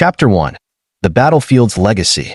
Chapter 1. The Battlefield's Legacy.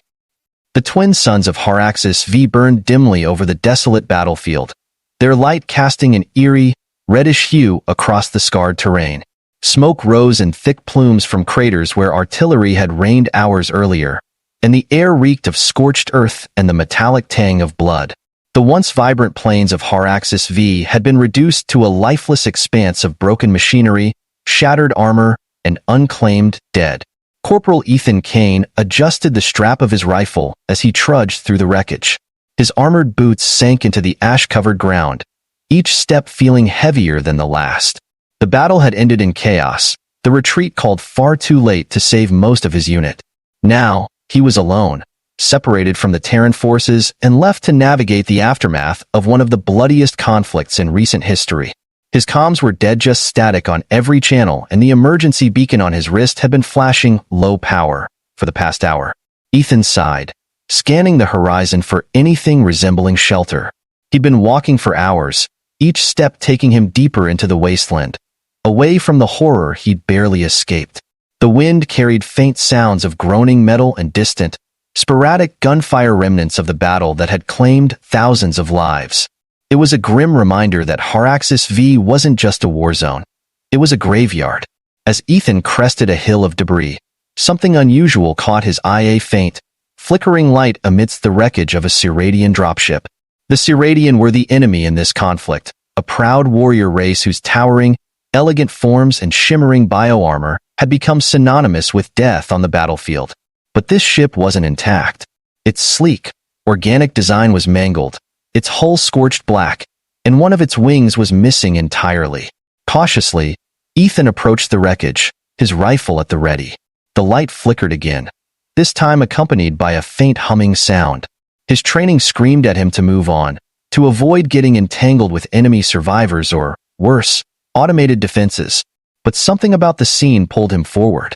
The twin suns of Haraxis V burned dimly over the desolate battlefield, their light casting an eerie, reddish hue across the scarred terrain. Smoke rose in thick plumes from craters where artillery had rained hours earlier, and the air reeked of scorched earth and the metallic tang of blood. The once vibrant plains of Haraxis V had been reduced to a lifeless expanse of broken machinery, shattered armor, and unclaimed dead. Corporal Ethan Kane adjusted the strap of his rifle as he trudged through the wreckage. His armored boots sank into the ash-covered ground, each step feeling heavier than the last. The battle had ended in chaos, the retreat called far too late to save most of his unit. Now, he was alone, separated from the Terran forces and left to navigate the aftermath of one of the bloodiest conflicts in recent history. His comms were dead, just static on every channel, and the emergency beacon on his wrist had been flashing low power for the past hour. Ethan sighed, scanning the horizon for anything resembling shelter. He'd been walking for hours, each step taking him deeper into the wasteland, away from the horror he'd barely escaped. The wind carried faint sounds of groaning metal and distant, sporadic gunfire remnants of the battle that had claimed thousands of lives. It was a grim reminder that Haraxis V wasn't just a war zone. It was a graveyard. As Ethan crested a hill of debris, something unusual caught his eye, a faint, flickering light amidst the wreckage of a Cyradian dropship. The Cyradian were the enemy in this conflict, a proud warrior race whose towering, elegant forms and shimmering bioarmor had become synonymous with death on the battlefield. But this ship wasn't intact. Its sleek, organic design was mangled, its hull scorched black, and one of its wings was missing entirely. Cautiously, Ethan approached the wreckage, his rifle at the ready. The light flickered again, this time accompanied by a faint humming sound. His training screamed at him to move on, to avoid getting entangled with enemy survivors or, worse, automated defenses. But something about the scene pulled him forward.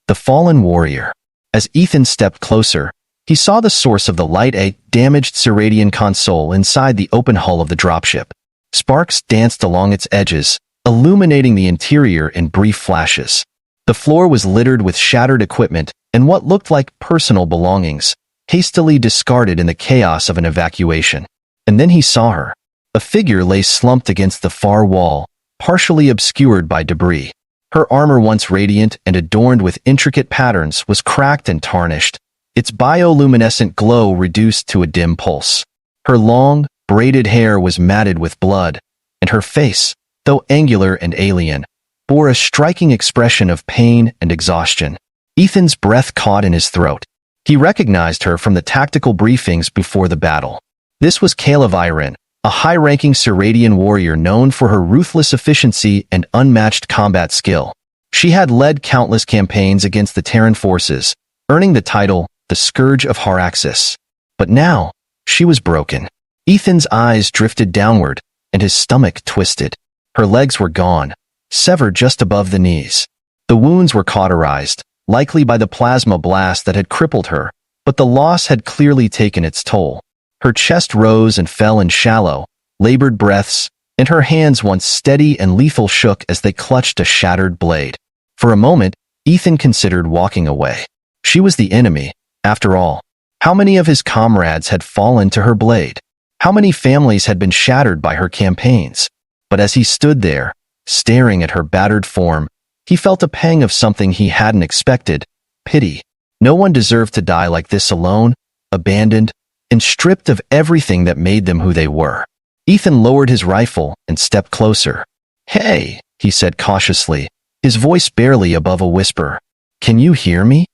The fallen warrior. As Ethan stepped closer, he saw the source of the light, a damaged Cyradian console inside the open hull of the dropship. Sparks danced along its edges, illuminating the interior in brief flashes. The floor was littered with shattered equipment and what looked like personal belongings, hastily discarded in the chaos of an evacuation. And then he saw her. A figure lay slumped against the far wall, partially obscured by debris. Her armor, once radiant and adorned with intricate patterns, was cracked and tarnished, its bioluminescent glow reduced to a dim pulse. Her long, braided hair was matted with blood, and her face, though angular and alien, bore a striking expression of pain and exhaustion. Ethan's breath caught in his throat. He recognized her from the tactical briefings before the battle. This was Kayla Viren, a high-ranking Cyradian warrior known for her ruthless efficiency and unmatched combat skill. She had led countless campaigns against the Terran forces, earning the title the Scourge of Haraxis. But now, she was broken. Ethan's eyes drifted downward, and his stomach twisted. Her legs were gone, severed just above the knees. The wounds were cauterized, likely by the plasma blast that had crippled her, but the loss had clearly taken its toll. Her chest rose and fell in shallow, labored breaths, and her hands, once steady and lethal, shook as they clutched a shattered blade. For a moment, Ethan considered walking away. She was the enemy, after all. How many of his comrades had fallen to her blade? How many families had been shattered by her campaigns? But as he stood there, staring at her battered form, he felt a pang of something he hadn't expected: pity. No one deserved to die like this, alone, abandoned, and stripped of everything that made them who they were. Ethan lowered his rifle and stepped closer. "Hey," he said cautiously, his voice barely above a whisper. "Can you hear me?"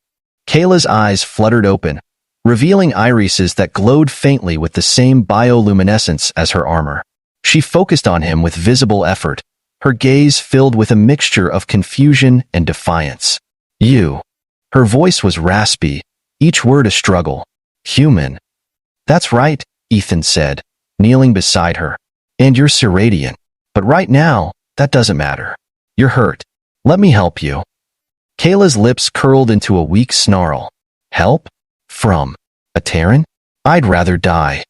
Kayla's eyes fluttered open, revealing irises that glowed faintly with the same bioluminescence as her armor. She focused on him with visible effort, her gaze filled with a mixture of confusion and defiance. "You." Her voice was raspy, each word a struggle. "Human." "That's right," Ethan said, kneeling beside her. "And you're Cyradian. But right now, that doesn't matter. You're hurt. Let me help you." Kayla's lips curled into a weak snarl. "Help? From a Terran? I'd rather die."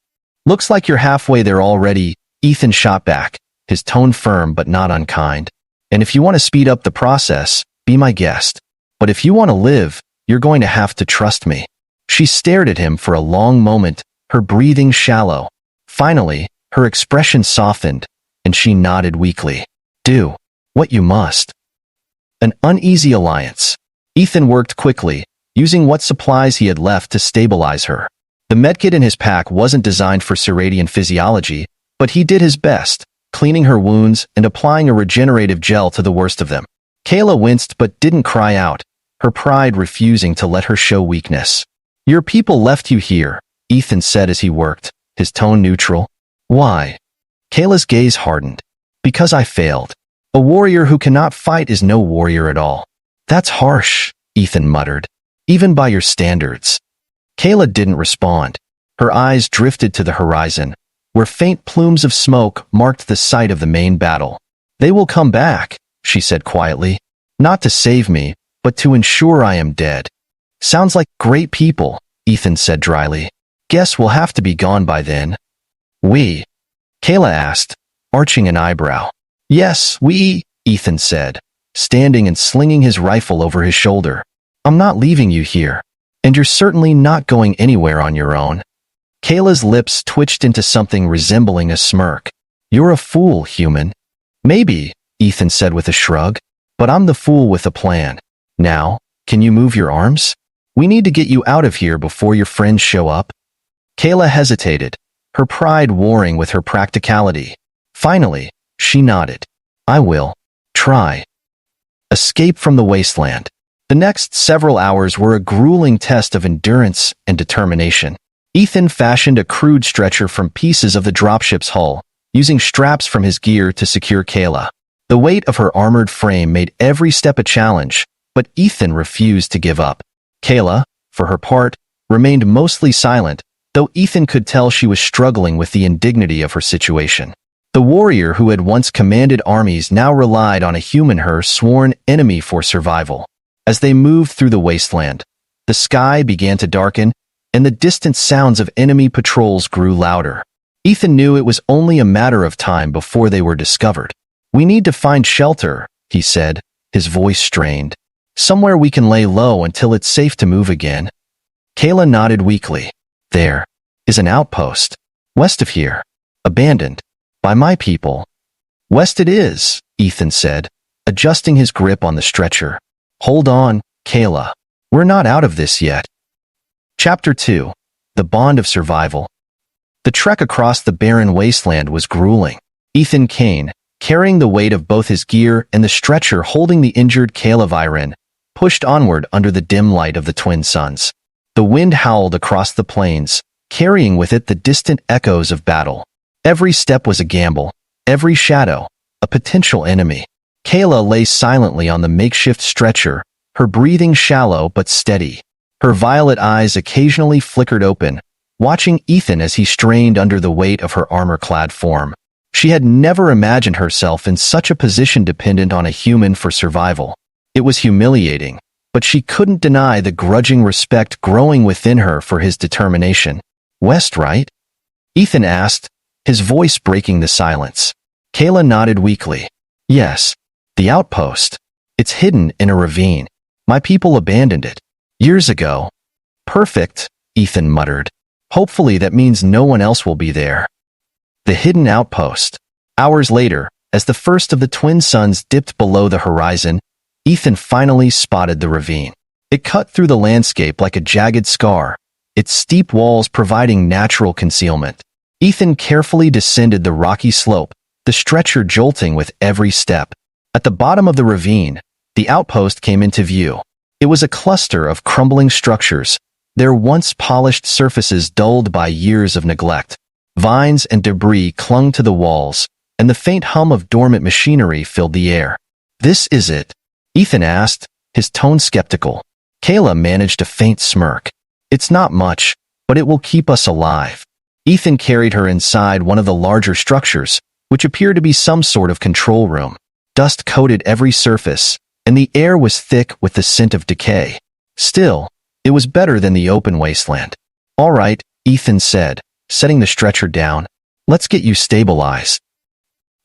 "Looks like you're halfway there already," Ethan shot back, his tone firm but not unkind. "And if you want to speed up the process, be my guest. But if you want to live, You're going to have to trust me." She stared at him for a long moment, her breathing shallow. Finally, her expression softened, and she nodded weakly. "Do what you must." An uneasy alliance. Ethan worked quickly, using what supplies he had left to stabilize her. The medkit in his pack wasn't designed for circadian physiology, but he did his best, cleaning her wounds and applying a regenerative gel to the worst of them. Kayla winced but didn't cry out, her pride refusing to let her show weakness. "Your people left you here," Ethan said as he worked, his tone neutral. "Why?" Kayla's gaze hardened. "Because I failed. A warrior who cannot fight is no warrior at all." "That's harsh," Ethan muttered. "Even by your standards." Kayla didn't respond. Her eyes drifted to the horizon, where faint plumes of smoke marked the site of the main battle. "They will come back," she said quietly. "Not to save me, but to ensure I am dead." "Sounds like great people," Ethan said dryly. "Guess we'll have to be gone by then." "We?" Kayla asked, arching an eyebrow. "Yes, we," Ethan said, standing and slinging his rifle over his shoulder. "I'm not leaving you here, and you're certainly not going anywhere on your own." Kayla's lips twitched into something resembling a smirk. "You're a fool, human." "Maybe," Ethan said with a shrug, "but I'm the fool with a plan. Now, can you move your arms? We need to get you out of here before your friends show up." Kayla hesitated, her pride warring with her practicality. Finally, she nodded. "I will. Try." Escape from the wasteland. The next several hours were a grueling test of endurance and determination. Ethan fashioned a crude stretcher from pieces of the dropship's hull, using straps from his gear to secure Kayla. The weight of her armored frame made every step a challenge, but Ethan refused to give up. Kayla, for her part, remained mostly silent, though Ethan could tell she was struggling with the indignity of her situation. The warrior who had once commanded armies now relied on a human, her sworn enemy, for survival. As they moved through the wasteland, the sky began to darken, and the distant sounds of enemy patrols grew louder. Ethan knew it was only a matter of time before they were discovered. "We need to find shelter," he said, his voice strained. "Somewhere we can lay low until it's safe to move again." Kayla nodded weakly. "There is an outpost. West of here. Abandoned. By my people." "West it is," Ethan said, adjusting his grip on the stretcher. "Hold on, Kayla. We're not out of this yet." Chapter 2. The Bond of Survival. The trek across the barren wasteland was grueling. Ethan Kane, carrying the weight of both his gear and the stretcher holding the injured Kayla Viren, pushed onward under the dim light of the twin suns. The wind howled across the plains, carrying with it the distant echoes of battle. Every step was a gamble, every shadow, a potential enemy. Kayla lay silently on the makeshift stretcher, her breathing shallow but steady. Her violet eyes occasionally flickered open, watching Ethan as he strained under the weight of her armor-clad form. She had never imagined herself in such a position, dependent on a human for survival. It was humiliating, but she couldn't deny the grudging respect growing within her for his determination. "West, right?" Ethan asked, his voice breaking the silence. Kayla nodded weakly. "Yes. The outpost. It's hidden in a ravine. My people abandoned it years ago." "Perfect," Ethan muttered. "Hopefully that means no one else will be there." The hidden outpost. Hours later, as the first of the twin suns dipped below the horizon, Ethan finally spotted the ravine. It cut through the landscape like a jagged scar, its steep walls providing natural concealment. Ethan carefully descended the rocky slope, the stretcher jolting with every step. At the bottom of the ravine, the outpost came into view. It was a cluster of crumbling structures, their once polished surfaces dulled by years of neglect. Vines and debris clung to the walls, and the faint hum of dormant machinery filled the air. "This is it?" Ethan asked, his tone skeptical. Kayla managed a faint smirk. "It's not much, but it will keep us alive." Ethan carried her inside one of the larger structures, which appeared to be some sort of control room. Dust coated every surface, and the air was thick with the scent of decay. Still, it was better than the open wasteland. "All right," Ethan said, setting the stretcher down. "Let's get you stabilized."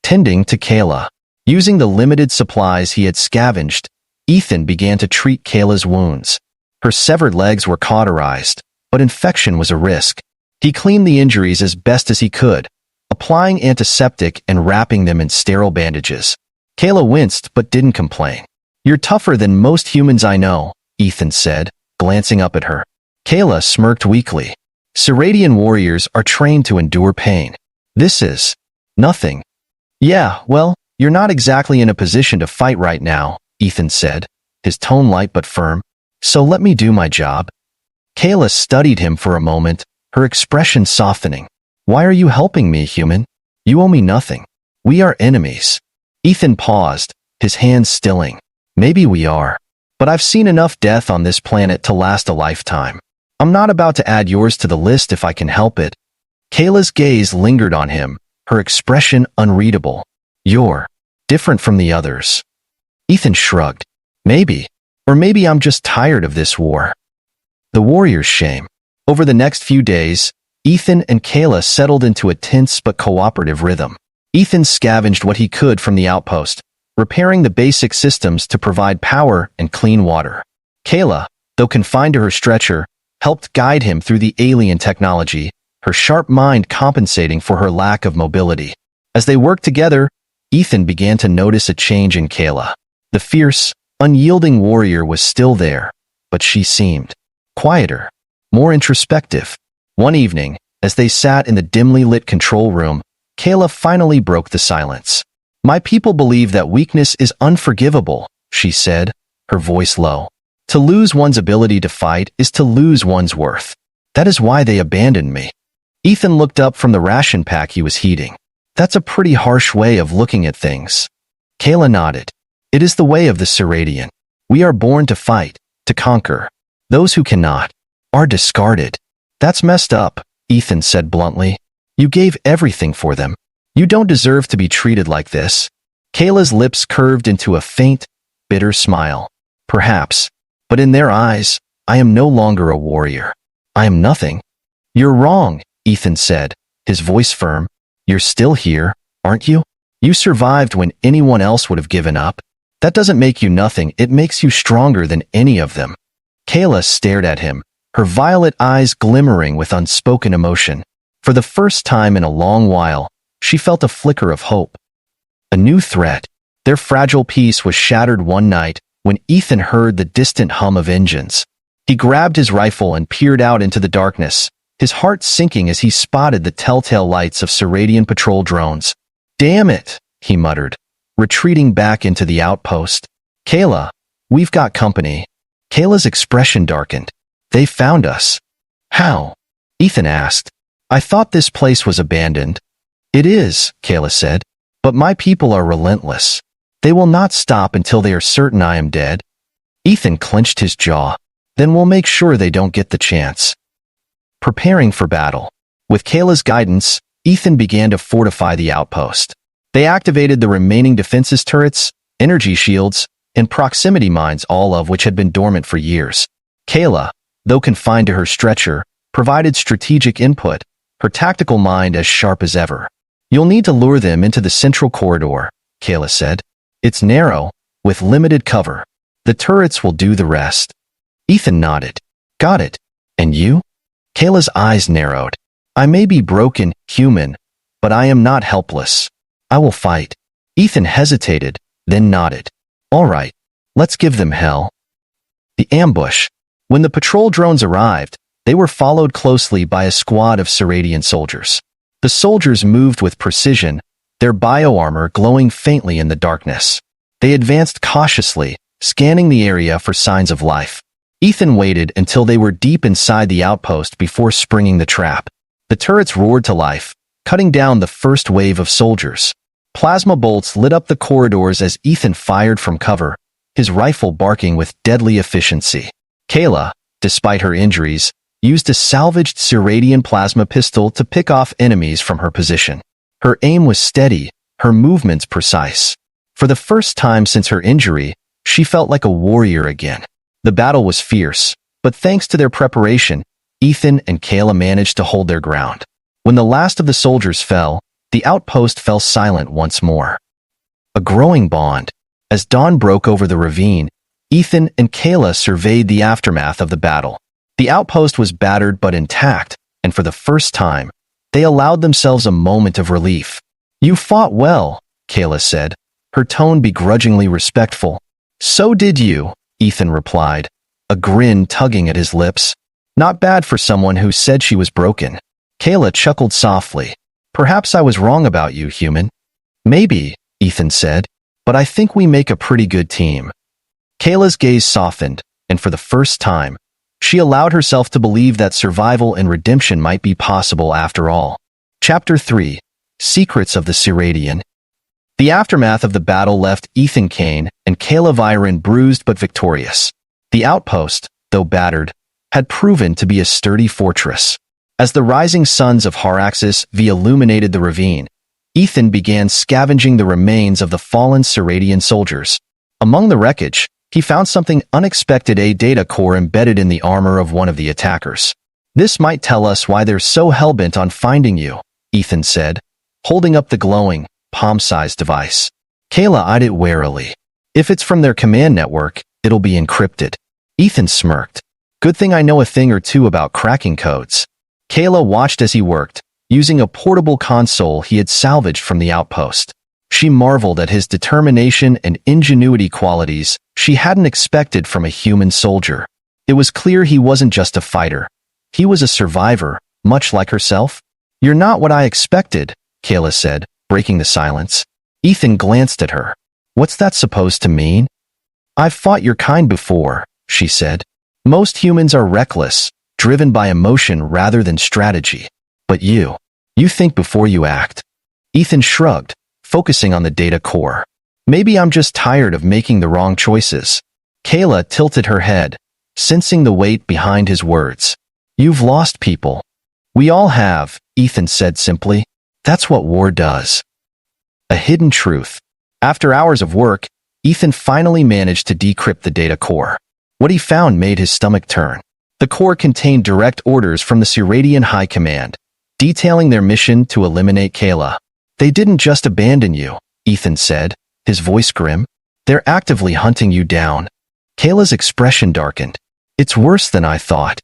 Tending to Kayla. Using the limited supplies he had scavenged, Ethan began to treat Kayla's wounds. Her severed legs were cauterized, but infection was a risk. He cleaned the injuries as best as he could, applying antiseptic and wrapping them in sterile bandages. Kayla winced but didn't complain. "You're tougher than most humans I know," Ethan said, glancing up at her. Kayla smirked weakly. "Ceradian warriors are trained to endure pain. This is nothing." "Yeah, well, you're not exactly in a position to fight right now," Ethan said, his tone light but firm. "So let me do my job." Kayla studied him for a moment, her expression softening. "Why are you helping me, human? You owe me nothing. We are enemies." Ethan paused, his hands stilling. "Maybe we are. But I've seen enough death on this planet to last a lifetime. I'm not about to add yours to the list if I can help it." Kayla's gaze lingered on him, her expression unreadable. "You're different from the others." Ethan shrugged. "Maybe. Or maybe I'm just tired of this war." The warrior's shame. Over the next few days, Ethan and Kayla settled into a tense but cooperative rhythm. Ethan scavenged what he could from the outpost, repairing the basic systems to provide power and clean water. Kayla, though confined to her stretcher, helped guide him through the alien technology, her sharp mind compensating for her lack of mobility. As they worked together, Ethan began to notice a change in Kayla. The fierce, unyielding warrior was still there, but she seemed quieter, more introspective. One evening, as they sat in the dimly lit control room, Kayla finally broke the silence. "My people believe that weakness is unforgivable," she said, her voice low. "To lose one's ability to fight is to lose one's worth. That is why they abandoned me." Ethan looked up from the ration pack he was heating. "That's a pretty harsh way of looking at things." Kayla nodded. "It is the way of the Ceradian. We are born to fight, to conquer. Those who cannot are discarded." "That's messed up," Ethan said bluntly. "You gave everything for them. You don't deserve to be treated like this." Kayla's lips curved into a faint, bitter smile. "Perhaps, but in their eyes, I am no longer a warrior. I am nothing." "You're wrong," Ethan said, his voice firm. "You're still here, aren't you? You survived when anyone else would have given up. That doesn't make you nothing, it makes you stronger than any of them." Kayla stared at him, her violet eyes glimmering with unspoken emotion. For the first time in a long while, she felt a flicker of hope. A new threat. Their fragile peace was shattered one night when Ethan heard the distant hum of engines. He grabbed his rifle and peered out into the darkness, his heart sinking as he spotted the telltale lights of Ceradian patrol drones. "Damn it," he muttered, retreating back into the outpost. "Kayla, we've got company." Kayla's expression darkened. "They found us." "How?" Ethan asked. "I thought this place was abandoned." "It is," Kayla said, "but my people are relentless. They will not stop until they are certain I am dead." Ethan clenched his jaw. "Then we'll make sure they don't get the chance." Preparing for battle. With Kayla's guidance, Ethan began to fortify the outpost. They activated the remaining defenses turrets, energy shields, and proximity mines, all of which had been dormant for years. Kayla, though confined to her stretcher, provided strategic input, her tactical mind as sharp as ever. "You'll need to lure them into the central corridor," Kayla said. "It's narrow, with limited cover. The turrets will do the rest." Ethan nodded. "Got it. And you?" Kayla's eyes narrowed. "I may be broken, human, but I am not helpless. I will fight." Ethan hesitated, then nodded. "All right, let's give them hell." The ambush. When the patrol drones arrived, they were followed closely by a squad of Ceradian soldiers. The soldiers moved with precision, their bioarmor glowing faintly in the darkness. They advanced cautiously, scanning the area for signs of life. Ethan waited until they were deep inside the outpost before springing the trap. The turrets roared to life, cutting down the first wave of soldiers. Plasma bolts lit up the corridors as Ethan fired from cover, his rifle barking with deadly efficiency. Kayla, despite her injuries, used a salvaged Ceradian plasma pistol to pick off enemies from her position. Her aim was steady, her movements precise. For the first time since her injury, she felt like a warrior again. The battle was fierce, but thanks to their preparation, Ethan and Kayla managed to hold their ground. When the last of the soldiers fell, the outpost fell silent once more. A growing bond. As dawn broke over the ravine, Ethan and Kayla surveyed the aftermath of the battle. The outpost was battered but intact, and for the first time, they allowed themselves a moment of relief. "You fought well," Kayla said, her tone begrudgingly respectful. "So did you," Ethan replied, a grin tugging at his lips. "Not bad for someone who said she was broken." Kayla chuckled softly. "Perhaps I was wrong about you, human." "Maybe," Ethan said, "but I think we make a pretty good team." Kayla's gaze softened, and for the first time, she allowed herself to believe that survival and redemption might be possible after all. Chapter 3. Secrets of the Cyradian. The aftermath of the battle left Ethan Kane and Kayla Viren bruised but victorious. The outpost, though battered, had proven to be a sturdy fortress. As the rising suns of Haraxis V illuminated the ravine, Ethan began scavenging the remains of the fallen Cyradian soldiers. Among the wreckage, he found something unexpected: a data core embedded in the armor of one of the attackers. "This might tell us why they're so hellbent on finding you," Ethan said, holding up the glowing, palm-sized device. Kayla eyed it warily. "If it's from their command network, it'll be encrypted." Ethan smirked. "Good thing I know a thing or two about cracking codes." Kayla watched as he worked, using a portable console he had salvaged from the outpost. She marveled at his determination and ingenuity, qualities she hadn't expected from a human soldier. It was clear he wasn't just a fighter. He was a survivor, much like herself. "You're not what I expected," Kayla said, breaking the silence. Ethan glanced at her. "What's that supposed to mean?" "I've fought your kind before," she said. "Most humans are reckless, driven by emotion rather than strategy. But you think before you act." Ethan shrugged, focusing on the data core. "Maybe I'm just tired of making the wrong choices." Kayla tilted her head, sensing the weight behind his words. "You've lost people." "We all have," Ethan said simply. "That's what war does." A hidden truth. After hours of work, Ethan finally managed to decrypt the data core. What he found made his stomach turn. The core contained direct orders from the Cyradian High Command, detailing their mission to eliminate Kayla. "They didn't just abandon you," Ethan said, his voice grim. "They're actively hunting you down." Kayla's expression darkened. "It's worse than I thought."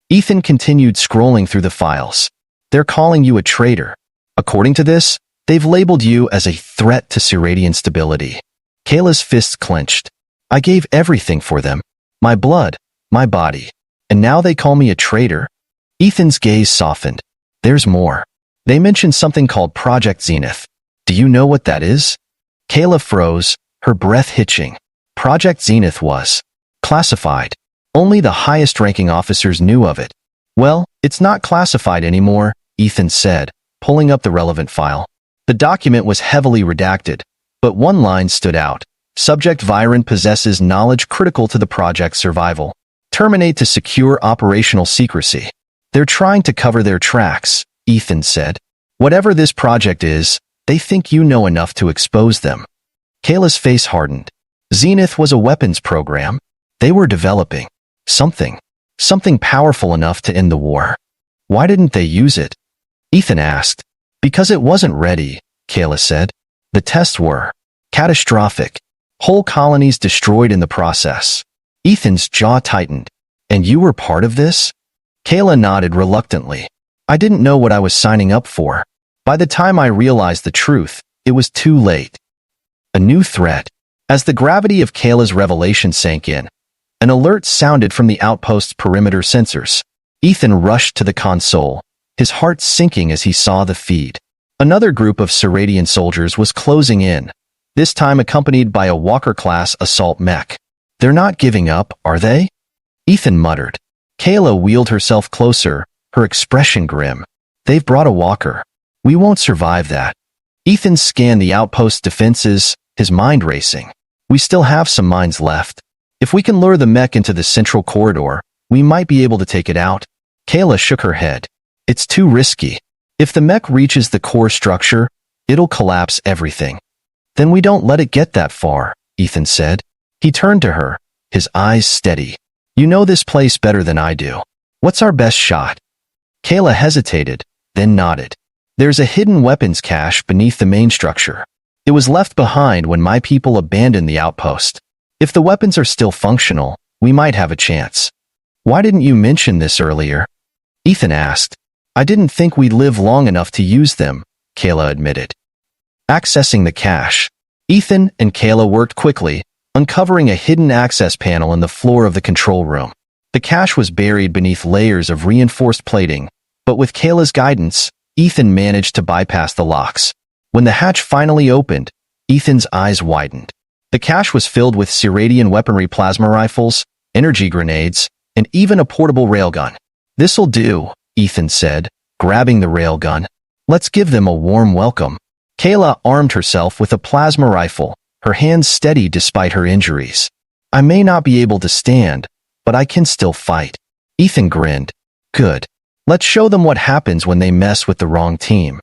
Ethan continued scrolling through the files. "They're calling you a traitor. According to this, they've labeled you as a threat to Cyradian stability." Kayla's fists clenched. "I gave everything for them. My blood, my body. And now they call me a traitor?" Ethan's gaze softened. "There's more. They mentioned something called Project Zenith. Do you know what that is?" Kayla froze, her breath hitching. Project Zenith was classified. Only the highest-ranking officers knew of it. "Well, it's not classified anymore," Ethan said, pulling up the relevant file. The document was heavily redacted, but one line stood out. "Subject Viren possesses knowledge critical to the project's survival. Terminate to secure operational secrecy." "They're trying to cover their tracks," Ethan said. "Whatever this project is, they think you know enough to expose them." Kayla's face hardened. Zenith was a weapons program. They were developing something powerful enough to end the war. Why didn't they use it? Ethan asked. "Because it wasn't ready," Kayla said. "The tests were catastrophic. Whole colonies destroyed in the process." Ethan's jaw tightened. "And you were part of this?" Kayla nodded reluctantly. "I didn't know what I was signing up for. By the time I realized the truth, it was too late." A new threat. As the gravity of Kayla's revelation sank in, an alert sounded from the outpost's perimeter sensors. Ethan rushed to the console, his heart sinking as he saw the feed. Another group of Cyradian soldiers was closing in, this time accompanied by a Walker-class assault mech. "They're not giving up, are they?" Ethan muttered. Kayla wheeled herself closer, her expression grim. "They've brought a Walker. We won't survive that." Ethan scanned the outpost's defenses, his mind racing. "We still have some mines left. If we can lure the mech into the central corridor, we might be able to take it out." Kayla shook her head. "It's too risky. If the mech reaches the core structure, it'll collapse everything." "Then we don't let it get that far," Ethan said. He turned to her, his eyes steady. "You know this place better than I do. What's our best shot?" Kayla hesitated, then nodded. "There's a hidden weapons cache beneath the main structure. It was left behind when my people abandoned the outpost. If the weapons are still functional, we might have a chance. Why didn't you mention this earlier? Ethan asked. I didn't think we'd live long enough to use them, Kayla admitted. Accessing the cache. Ethan and Kayla worked quickly, uncovering a hidden access panel in the floor of the control room. The cache was buried beneath layers of reinforced plating, but with Kayla's guidance, Ethan managed to bypass the locks. When the hatch finally opened, Ethan's eyes widened. The cache was filled with Cyradian weaponry, plasma rifles, energy grenades, and even a portable railgun. This'll do, Ethan said, grabbing the railgun. Let's give them a warm welcome. Kayla armed herself with a plasma rifle, her hands steady despite her injuries. I may not be able to stand, but I can still fight. Ethan grinned. Good. Let's show them what happens when they mess with the wrong team.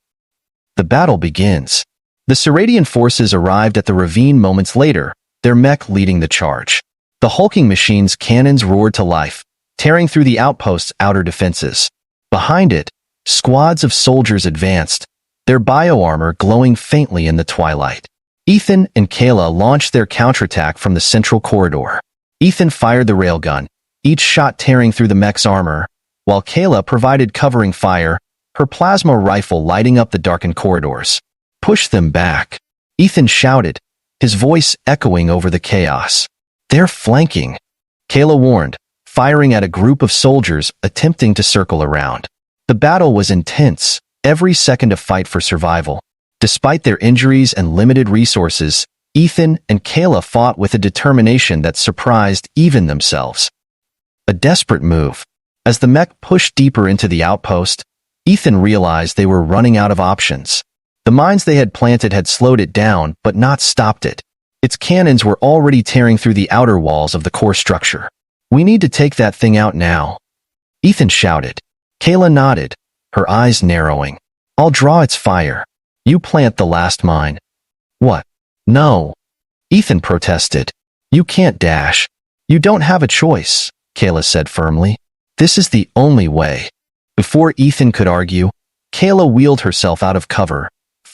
The battle begins. The Cyradian forces arrived at the ravine moments later, their mech leading the charge. The hulking machine's cannons roared to life, tearing through the outpost's outer defenses. Behind it, squads of soldiers advanced, their bioarmor glowing faintly in the twilight. Ethan and Kayla launched their counterattack from the central corridor. Ethan fired the railgun, each shot tearing through the mech's armor, while Kayla provided covering fire, her plasma rifle lighting up the darkened corridors. Push them back, Ethan shouted, his voice echoing over the chaos. They're flanking, Kayla warned, firing at a group of soldiers attempting to circle around. The battle was intense, every second a fight for survival. Despite their injuries and limited resources, Ethan and Kayla fought with a determination that surprised even themselves. A desperate move. As the mech pushed deeper into the outpost, Ethan realized they were running out of options. The mines they had planted had slowed it down, but not stopped it. Its cannons were already tearing through the outer walls of the core structure. We need to take that thing out now, Ethan shouted. Kayla nodded, her eyes narrowing. I'll draw its fire. You plant the last mine. What? No. Ethan protested. You can't dash. You don't have a choice, Kayla said firmly. This is the only way. Before Ethan could argue, Kayla wheeled herself out of cover,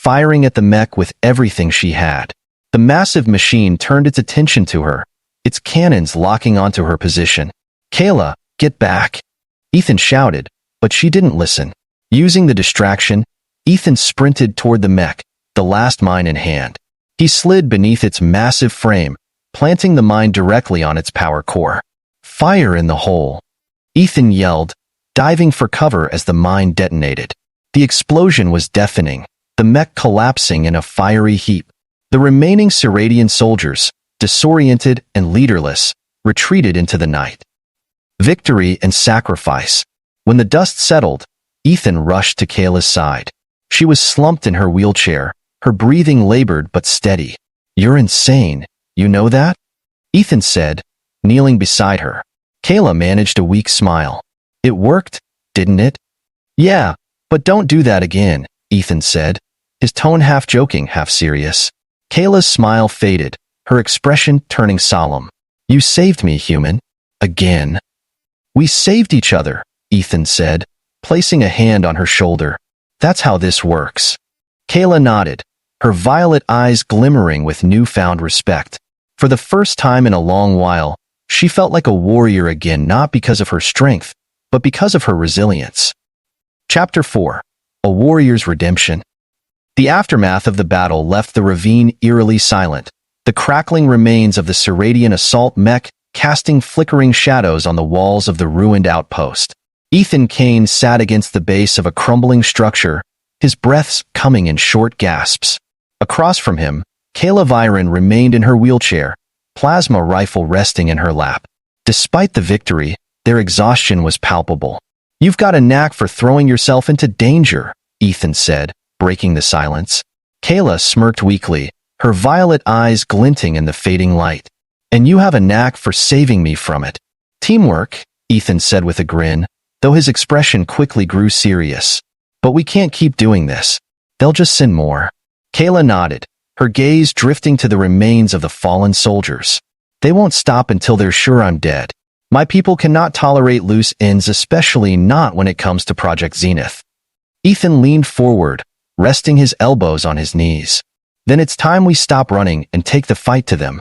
firing at the mech with everything she had. The massive machine turned its attention to her, its cannons locking onto her position. Kayla, get back, Ethan shouted, but she didn't listen. Using the distraction, Ethan sprinted toward the mech, the last mine in hand. He slid beneath its massive frame, planting the mine directly on its power core. Fire in the hole, Ethan yelled, diving for cover as the mine detonated. The explosion was deafening, the mech collapsing in a fiery heap. The remaining Cyradian soldiers, disoriented and leaderless, retreated into the night. Victory and sacrifice. When the dust settled, Ethan rushed to Kayla's side. She was slumped in her wheelchair, her breathing labored but steady. You're insane, you know that? Ethan said, kneeling beside her. Kayla managed a weak smile. It worked, didn't it? Yeah, but don't do that again, Ethan said, his tone half joking, half serious. Kayla's smile faded, her expression turning solemn. You saved me, human. Again. We saved each other, Ethan said, placing a hand on her shoulder. That's how this works. Kayla nodded, her violet eyes glimmering with newfound respect. For the first time in a long while, she felt like a warrior again, not because of her strength, but because of her resilience. Chapter 4. A Warrior's Redemption. The aftermath of the battle left the ravine eerily silent, the crackling remains of the Cyradian assault mech casting flickering shadows on the walls of the ruined outpost. Ethan Kane sat against the base of a crumbling structure, his breaths coming in short gasps. Across from him, Kayla Viren remained in her wheelchair, plasma rifle resting in her lap. Despite the victory, their exhaustion was palpable. You've got a knack for throwing yourself into danger, Ethan said, breaking the silence. Kayla smirked weakly, her violet eyes glinting in the fading light. And you have a knack for saving me from it. Teamwork, Ethan said with a grin, though his expression quickly grew serious. But we can't keep doing this. They'll just send more. Kayla nodded, her gaze drifting to the remains of the fallen soldiers. They won't stop until they're sure I'm dead. My people cannot tolerate loose ends, especially not when it comes to Project Zenith. Ethan leaned forward, resting his elbows on his knees. Then it's time we stop running and take the fight to them.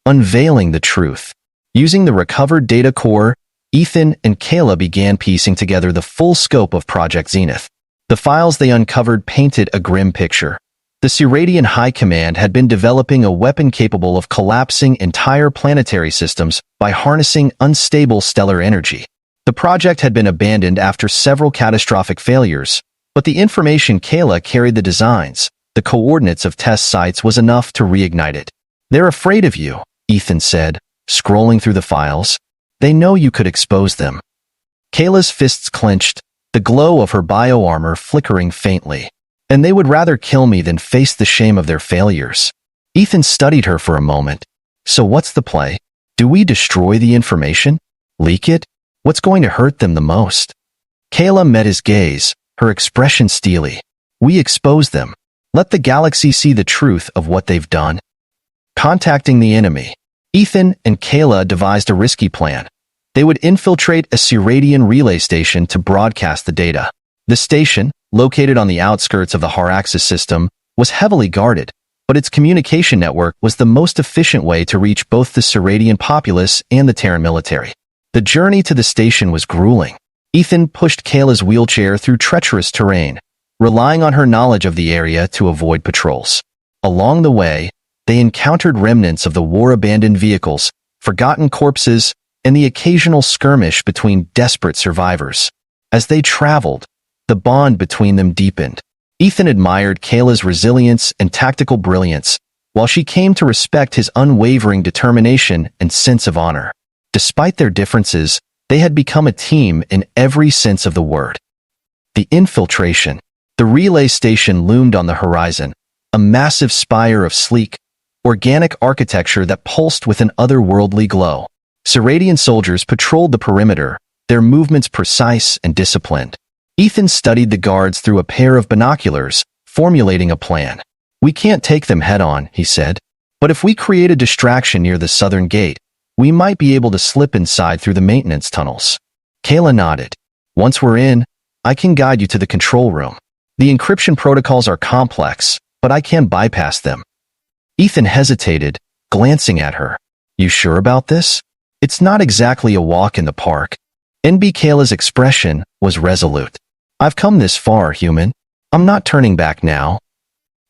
unveiling the truth. Using the recovered data core, Ethan and Kayla began piecing together the full scope of Project Zenith. The files they uncovered painted a grim picture. The Ceradian High Command had been developing a weapon capable of collapsing entire planetary systems by harnessing unstable stellar energy. The project had been abandoned after several catastrophic failures, but the information Kayla carried, the designs, the coordinates of test sites, was enough to reignite it. "They're afraid of you," Ethan said, scrolling through the files. "They know you could expose them." Kayla's fists clenched, the glow of her bioarmor flickering faintly. "And they would rather kill me than face the shame of their failures." Ethan studied her for a moment. "So what's the play? Do we destroy the information? Leak it? What's going to hurt them the most?" Kayla met his gaze, her expression steely. "We expose them. Let the galaxy see the truth of what they've done." Contacting the enemy, Ethan and Kayla devised a risky plan. They would infiltrate a Ceradian relay station to broadcast the data. The station, located on the outskirts of the Haraxis system, was heavily guarded, but its communication network was the most efficient way to reach both the Ceradian populace and the Terran military. The journey to the station was grueling. Ethan pushed Kayla's wheelchair through treacherous terrain, relying on her knowledge of the area to avoid patrols. Along the way, they encountered remnants of the war-abandoned vehicles, forgotten corpses, and the occasional skirmish between desperate survivors. As they traveled, the bond between them deepened. Ethan admired Kayla's resilience and tactical brilliance, while she came to respect his unwavering determination and sense of honor. Despite their differences, they had become a team in every sense of the word. The infiltration. The relay station loomed on the horizon, a massive spire of sleek, organic architecture that pulsed with an otherworldly glow. Ceradian soldiers patrolled the perimeter, their movements precise and disciplined. Ethan studied the guards through a pair of binoculars, formulating a plan. "We can't take them head-on," he said, "but if we create a distraction near the southern gate, we might be able to slip inside through the maintenance tunnels." Kayla nodded. "Once we're in, I can guide you to the control room. The encryption protocols are complex, but I can bypass them." Ethan hesitated, glancing at her. "You sure about this? It's not exactly a walk in the park." NB Kayla's expression was resolute. "I've come this far, human. I'm not turning back now."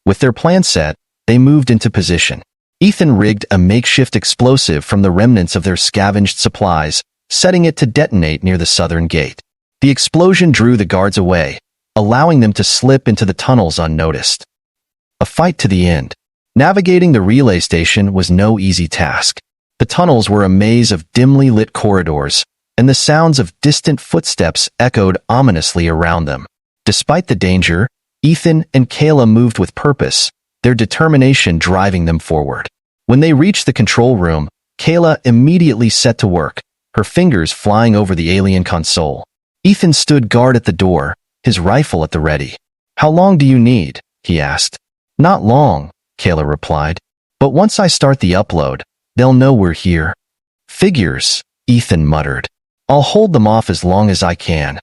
With their plan set, they moved into position. Ethan rigged a makeshift explosive from the remnants of their scavenged supplies, setting it to detonate near the southern gate. The explosion drew the guards away, allowing them to slip into the tunnels unnoticed. A fight to the end. Navigating the relay station was no easy task. The tunnels were a maze of dimly lit corridors, and the sounds of distant footsteps echoed ominously around them. Despite the danger, Ethan and Kayla moved with purpose, their determination driving them forward. When they reached the control room, Kayla immediately set to work, her fingers flying over the alien console. Ethan stood guard at the door, his rifle at the ready. "How long do you need?" he asked. "Not long," Kayla replied. "But once I start the upload, they'll know we're here." "Figures," Ethan muttered. "I'll hold them off as long as I can."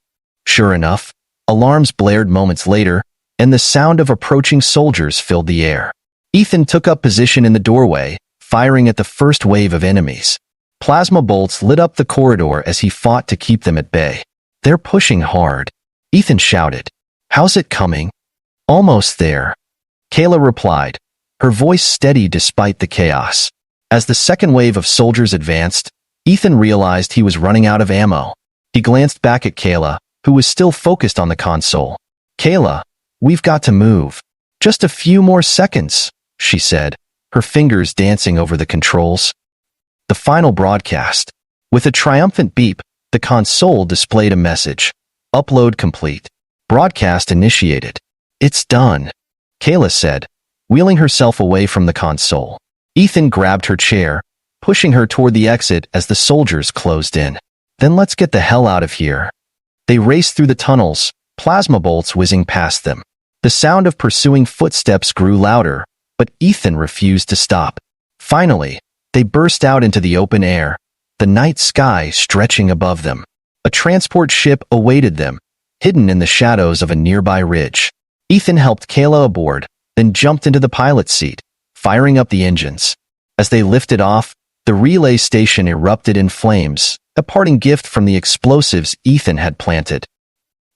Sure enough, alarms blared moments later, and the sound of approaching soldiers filled the air. Ethan took up position in the doorway, firing at the first wave of enemies. Plasma bolts lit up the corridor as he fought to keep them at bay. "They're pushing hard," Ethan shouted. "How's it coming?" "Almost there," Kayla replied, her voice steady despite the chaos. As the second wave of soldiers advanced, Ethan realized he was running out of ammo. He glanced back at Kayla, who was still focused on the console. "Kayla, we've got to move. Just a few more seconds," she said, her fingers dancing over the controls. The final broadcast. With a triumphant beep, the console displayed a message. "Upload complete. Broadcast initiated." "It's done," Kayla said, wheeling herself away from the console. Ethan grabbed her chair, pushing her toward the exit as the soldiers closed in. "Then let's get the hell out of here." They raced through the tunnels, plasma bolts whizzing past them. The sound of pursuing footsteps grew louder, but Ethan refused to stop. Finally, they burst out into the open air, the night sky stretching above them. A transport ship awaited them, hidden in the shadows of a nearby ridge. Ethan helped Kayla aboard, then jumped into the pilot's seat, firing up the engines. As they lifted off, The relay station erupted in flames, a parting gift from the explosives Ethan had planted.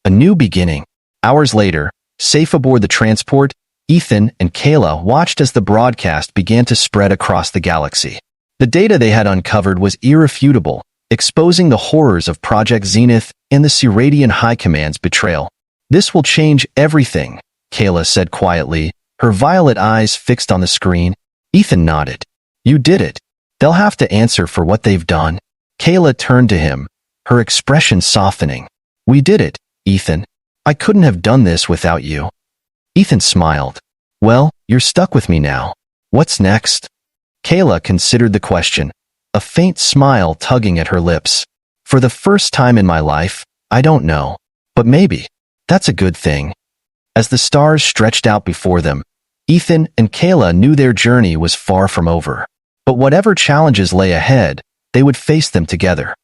A new beginning. Hours later, safe aboard the transport, Ethan and Kayla watched as the broadcast began to spread across the galaxy. The data they had uncovered was irrefutable, exposing the horrors of Project Zenith and the Cyradian High Command's betrayal. "This will change everything," Kayla said quietly, her violet eyes fixed on the screen. Ethan nodded. "You did it. They'll have to answer for what they've done." Kayla turned to him, her expression softening. "We did it, Ethan. I couldn't have done this without you." Ethan smiled. "Well, you're stuck with me now. What's next?" Kayla considered the question, a faint smile tugging at her lips. "For the first time in my life, I don't know. But maybe. That's a good thing." As the stars stretched out before them, Ethan and Kayla knew their journey was far from over. But whatever challenges lay ahead, they would face them together.